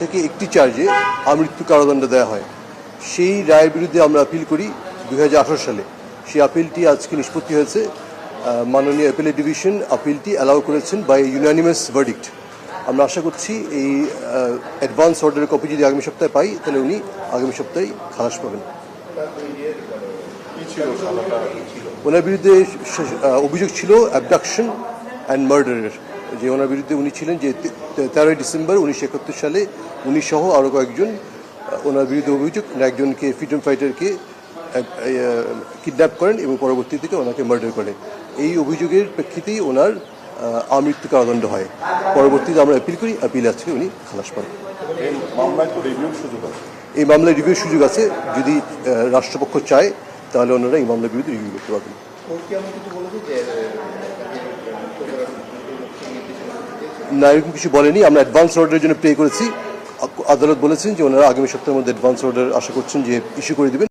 থেকে একটি চার্জে আমৃত্যু কারাদণ্ড দেওয়া হয়। সেই রায়ের বিরুদ্ধে আমরা আপিল করি 2018 সালে। সেই আপিলটি আজকে নিষ্পত্তি হয়েছে। মাননীয় অ্যাপিলেট ডিভিশন আপিলটি অ্যালাউ করেছেন বাই ইউনানিমাস ভার্ডিক্ট। আমরা আশা করছি এই অ্যাডভান্স অর্ডারের কপি যদি আগামী সপ্তাহে পাই তাহলে উনি আগামী সপ্তাহেই খালাস পাবেন। ওনার বিরুদ্ধে অভিযোগ ছিল অ্যাবডাকশন অ্যান্ড মার্ডারের, যে ওনার বিরুদ্ধে উনি ছিলেন যে 13 ডিসেম্বর 1971 সালে উনি সহ আরও কয়েকজন ওনার বিরুদ্ধে অভিযোগ একজনকে ফ্রিডম ফাইটারকে কিডন্যাপ করেন এবং পরবর্তী থেকে ওনাকে মার্ডার করেন। এই অভিযোগের প্রেক্ষিতেই ওনার আমৃত্যু কারাদণ্ড হয়। পরবর্তীতে আমরা অ্যাপিল করি, আপিল আজকে উনি খালাস পান। এই মামলায় রিভিউর সুযোগ আছে, যদি রাষ্ট্রপক্ষ চায় তাহলে ওনারা এই মামলার বিরুদ্ধে রিভিউ করতে পারবেন। না, এরকম কিছু বলেনি। আমরা অ্যাডভান্স অর্ডারের জন্য প্রে করেছি। আদালত বলেছেন যে ওনারা আগামী সপ্তাহের মধ্যে অ্যাডভান্স অর্ডার আশা করছেন যে ইস্যু করে দেবেন।